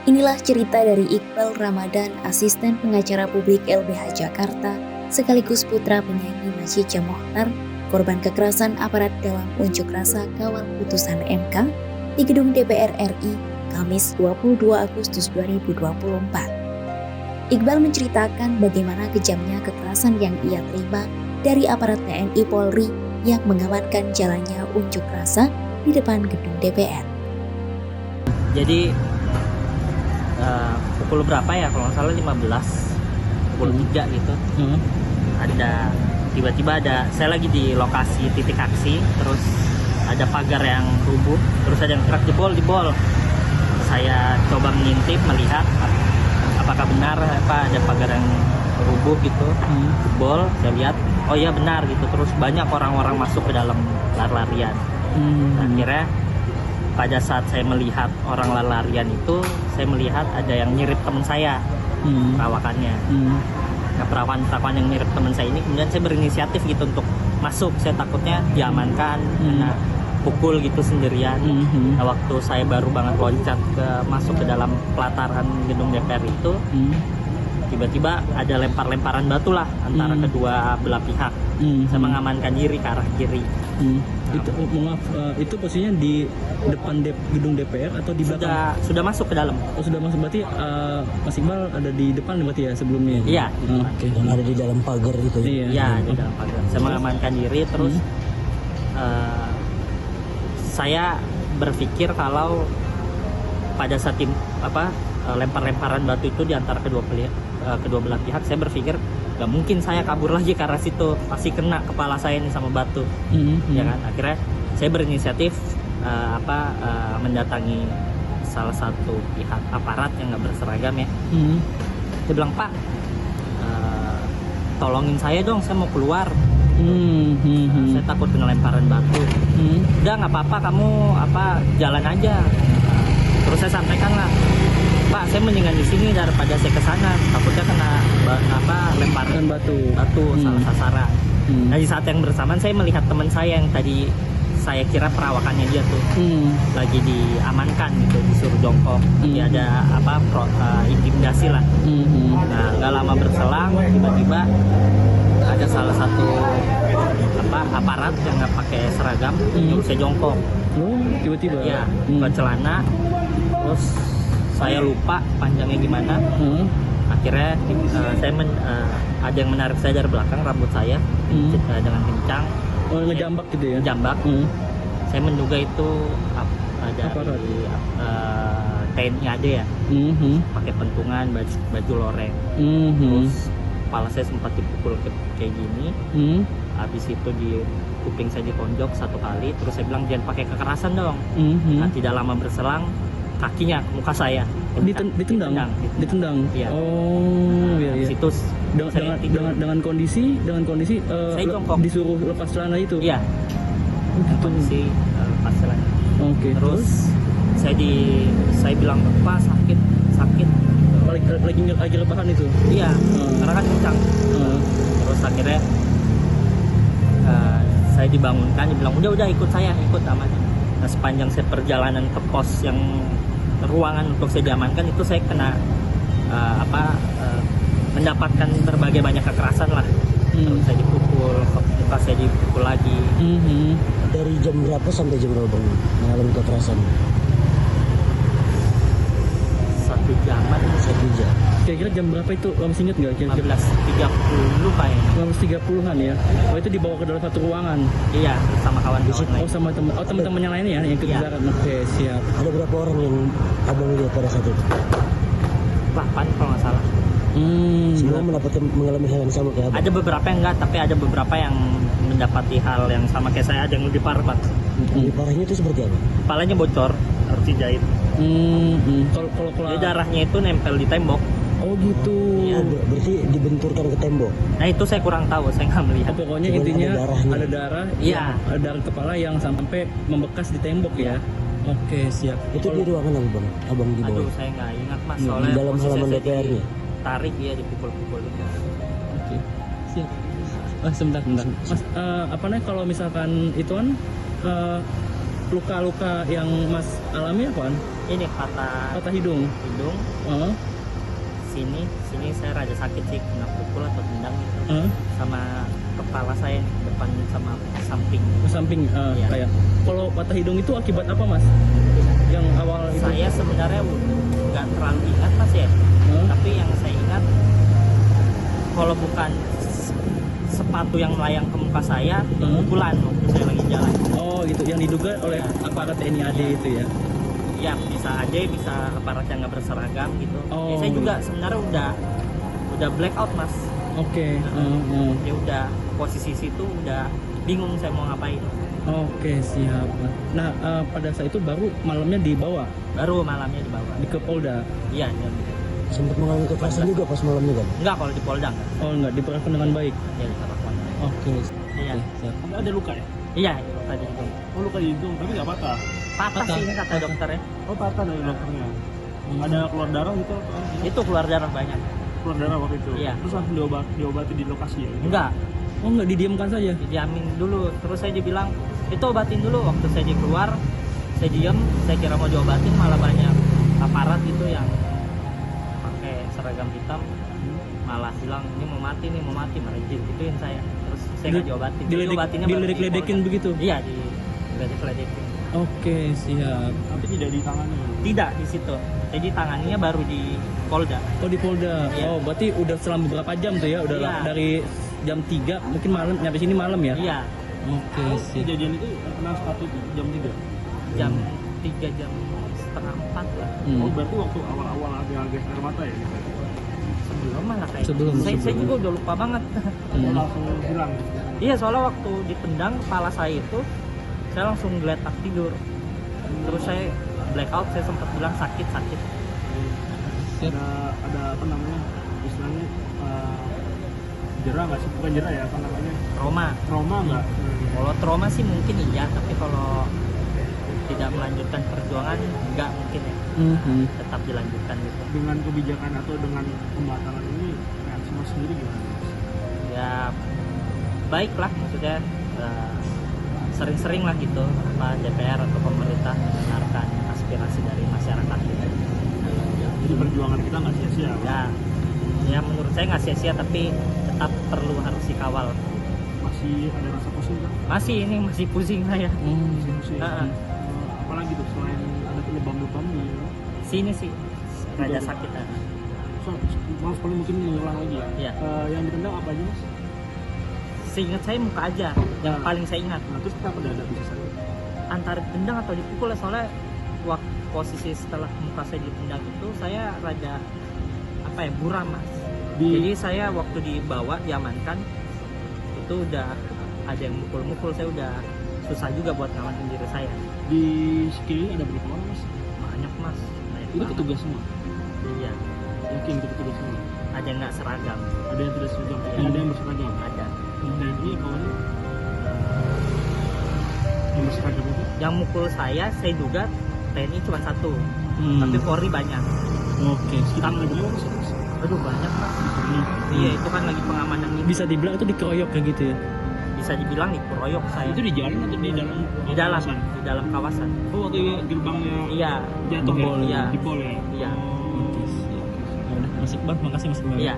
Inilah cerita dari Iqbal Ramadan, asisten pengacara publik LBH Jakarta, sekaligus putra penyanyi Masjid Mohtar, korban kekerasan aparat dalam unjuk rasa kawal putusan MK di gedung DPR RI, Kamis 22 Agustus 2024. Iqbal menceritakan bagaimana kejamnya kekerasan yang ia terima dari aparat TNI Polri yang mengamankan jalannya unjuk rasa di depan gedung DPR. Jadi pukul berapa ya, kalau nggak salah pukul 3 gitu, ada tiba-tiba saya lagi di lokasi titik aksi, terus ada pagar yang rubuh, terus ada yang truk jebol. Saya coba mengintip melihat apakah benar ada pagar yang rubuh gitu, jebol. Saya lihat, oh iya benar gitu, terus banyak orang-orang masuk ke dalam lari-larian. Akhirnya pada saat saya melihat orang lari-larian itu, saya melihat ada yang nyirip teman saya, perawakannya. Nah, perawakan yang nyirip teman saya ini, kemudian saya berinisiatif gitu untuk masuk. Saya takutnya diamankan, karena pukul gitu sendirian. Nah, waktu saya baru banget loncat masuk ke dalam pelataran gedung DPR itu, tiba-tiba ada lempar-lemparan batu lah antara kedua belah pihak. Saya mengamankan diri ke arah kiri. Itu posisinya di depan gedung DPR atau di belakang? Sudah masuk ke dalam. Oh, sudah masuk, berarti Mas Iqbal ada di depan berarti ya sebelumnya? Iya. Oke. Dan ada di dalam pagar gitu ya? Iya, di dalam pagar. Saya mengamankan diri, terus saya berpikir kalau pada saat lempar-lemparan batu itu di antara kedua belah pihak, saya berpikir gak mungkin saya kabur lagi ke arah situ, pasti kena kepala saya ini sama batu. Ya kan, akhirnya saya berinisiatif mendatangi salah satu pihak aparat yang nggak berseragam ya. Dia bilang, "Pak, tolongin saya dong, saya mau keluar. Saya takut kena lemparan batu." "Udah, nggak apa-apa, kamu jalan aja." Terus saya sampaikan lah, "Pak, saya mendingan di sini daripada saya ke sana, takutnya kena lemparan batu salah sasaran." Nah, di saat yang bersamaan saya melihat teman saya yang tadi saya kira perawakannya dia tuh lagi diamankan gitu, disuruh jongkok. Jadi ada intimidasi lah. Nah, nggak lama berselang, tiba-tiba ada salah satu aparat yang nggak pakai seragam nyuruh saya jongkok. Tiba-tiba? Ya, buka celana, terus saya lupa panjangnya gimana. Akhirnya ada yang menarik saya dari belakang rambut saya dengan kencang. Oh, ngejambak gitu ya? Jambak. Saya menduga itu dari TNI AD ya. Pakai pentungan, baju loreng. Terus kepala saya sempat dipukul kayak gini. Habis itu di kuping saya ditonjok 1 kali. Terus saya bilang, jangan pakai kekerasan dong. Nah, tidak lama berselang, kakinya ke muka saya. Ditendang. Iya. Oh, iya. Habis itu dengan kondisi saya jongkok, disuruh lepas celana itu. Iya. Kondisi lepas celana. Oke. Terus saya bilang, "Pak, sakit." Lagi rebahan itu. Iya. Karena kan kencang. Terus akhirnya saya dibangunkan, dia bilang, udah ikut aman. Nah, sepanjang saya perjalanan ke pos yang ruangan untuk saya diamankan itu, saya kena mendapatkan berbagai banyak kekerasan lah. Terus saya dipukul, muka saya dipukul lagi. Dari jam berapa sampai jam berapa Bang mengalami kekerasan? 1 jaman. 1 jam. Kira-kira jam berapa itu? Masih inget nggak? 15.30 kayaknya. 15.30-an ya? Oh, itu dibawa ke dalam satu ruangan? Iya, bersama kawan-kawan lain. Oh, sama teman-teman yang lainnya ya? Yang ikut darat? Oke, siap. Ada berapa orang yang abang lihat pada saat itu? 8 kalau nggak salah. Semua mengalami hal yang sama kayak abang? Ada beberapa yang enggak, tapi ada beberapa yang mendapati hal yang sama kayak saya. Ada yang lebih parah, Pak. Lebih parahnya itu seperti apa? Kepalanya bocor, harus dijahit. Kalau Jadi darahnya itu nempel di tembok. Oh gitu. Iya. Berarti dibenturkan ke tembok? Nah, itu saya kurang tahu, saya nggak melihat. Pokoknya Cuman intinya ada darah. Iya. Ada darah kepala yang sampai membekas di tembok ya. Oke, siap. Itu di ruangan apa Bang? Abang di bawah? Aduh, saya nggak ingat, Mas. Di Soalnya dalam posisi halaman saya DPR-nya? ditarik, ya, dipukul-pukul itu. Oke, siap. Sebentar. Mas, kalau misalkan itu kan luka-luka yang Mas alami apaan? Ini patah Patah hidung. hidung, Heeh. sini saya rada sakit sih, kena pukul atau tendang gitu. Heeh. Sama kepala saya nih, depan sama samping. Ke samping Iya. kayak. Kalau patah hidung itu akibat apa, Mas? Yang awal itu. Saya sebenarnya nggak terlalu ingat Mas ya, tapi yang saya ingat kalau bukan sepatu yang melayang ke muka saya, pukulan waktu saya lagi jalan. Oh gitu, yang diduga oleh aparat TNI AD itu ya? Ya bisa aja, bisa aparat yang nggak berseragam gitu. Oh, Ya, saya juga sebenarnya udah blackout Mas. Oke. Ya udah posisi situ udah bingung saya mau ngapain. Oke, siap. Nah, pada saat itu baru malamnya dibawa Baru malamnya dibawa. ke Polda. Iya. Sempat mengalami kekerasan juga pas malamnya kan? Enggak, kalau di Polda enggak. Oh, enggak diperlakukan dengan baik. Ya diperlakukan. Oke. Iya. Siap. Ada luka ya? Iya, tadi itu. Oh, luka di hidung, tapi nggak patah. Patah Patah. sih ini kata dokternya. Oh, patah dari dokternya. Ada keluar darah gitu? Itu keluar darah banyak. Keluar darah waktu itu? Iya. Terus langsung diobati di lokasi ya? Enggak, Oh, enggak didiamkan saja. dijamin dulu. Terus saya dibilang, itu obatin dulu. Waktu saya keluar, saya diem, saya kira mau diobatin, malah banyak aparat itu yang pakai seragam hitam malah bilang ini mau mati, malah gituin saya. Terus saya nggak diobatin. Diobatinnya baru di Diledek-ledekin Polda. begitu. Iya, diledek-ledekin. Oke, siap. Tapi tidak ditangani. Tidak di situ. Jadi tangannya baru di Polda. Oh, di Polda. Iya. Oh, berarti udah selama beberapa jam tuh ya? Udah Iya. dari jam 3 mungkin malam, nyampe sini malam ya? Iya, Oke, siap. Kejadian itu kena sepatu itu jam 3? jam 3 jam setengah 4 lah. Oh, berarti waktu awal-awal ada gas air mata ya? Gitu? Sebelum malah kayak Sebelum. saya juga udah lupa banget. Oh, langsung hilang? Iya, soalnya waktu ditendang kepala saya itu saya langsung geletak tidur. Terus saya blackout, saya sempat bilang sakit. Ada apa namanya? Istilahnya jerah nggak sih? Bukan jerah ya, apa namanya? Trauma nggak? Kalau trauma sih mungkin iya, tapi kalau tidak melanjutkan perjuangan enggak mungkin ya. Tetap dilanjutkan gitu. Dengan kebijakan atau dengan pembatalan ini, reaksi Mas sendiri gimana? Ya baiklah, maksudnya sering-sering lah gitu DPR atau pemerintah mendengarkan aspirasi dari masyarakat gitu. Jadi perjuangan kita nggak sia-sia? Ya menurut saya nggak sia-sia, tapi tetap perlu harus dikawal. Masih ada rasa pusing kan? Masih pusing saya. Pusing. Apalagi tuh selain ada lebam-lebam di Sini sih raja sakit. Mas paling mungkin mengulang lagi ya? Iya. Yang ditendang apa aja Mas? Seingat saya muka aja yang paling saya ingat. Nah, terus kenapa dada bisa sakit? Antara ditendang atau dipukul ya, soalnya waktu posisi setelah muka saya ditendang itu saya raja buram Mas. Jadi saya waktu dibawa diamankan itu udah ada yang mukul-mukul, saya udah susah juga buat ngamanin diri saya. Di sekeliling ada berapa orang Mas? Banyak Mas, banyak Itu banget. petugas semua? Iya, Yakin itu petugas semua? ada yang nggak seragam, Ada yang tidak seragam? Iya. Ada yang berseragam? ada. Dan ini kawannya yang berseragam itu? Yang mukul saya duga TNI cuma satu, tapi Polri banyak. Oke. Sekitar berapa Mas? Aduh banyak Mas. Iya, itu kan lagi pengamanan ini. Bisa dibilang itu dikeroyok kayak gitu ya? Bisa dibilang dikeroyok saya. Itu di jalan atau di dalam? Di dalam kawasan. Oh, waktu gerbangnya Iya, jatuh Di Pol, ya? iya. Di Pol ya? Iya. Oke, siap. Ya udah, Mas Iqbal, makasih Mas Iqbal. iya.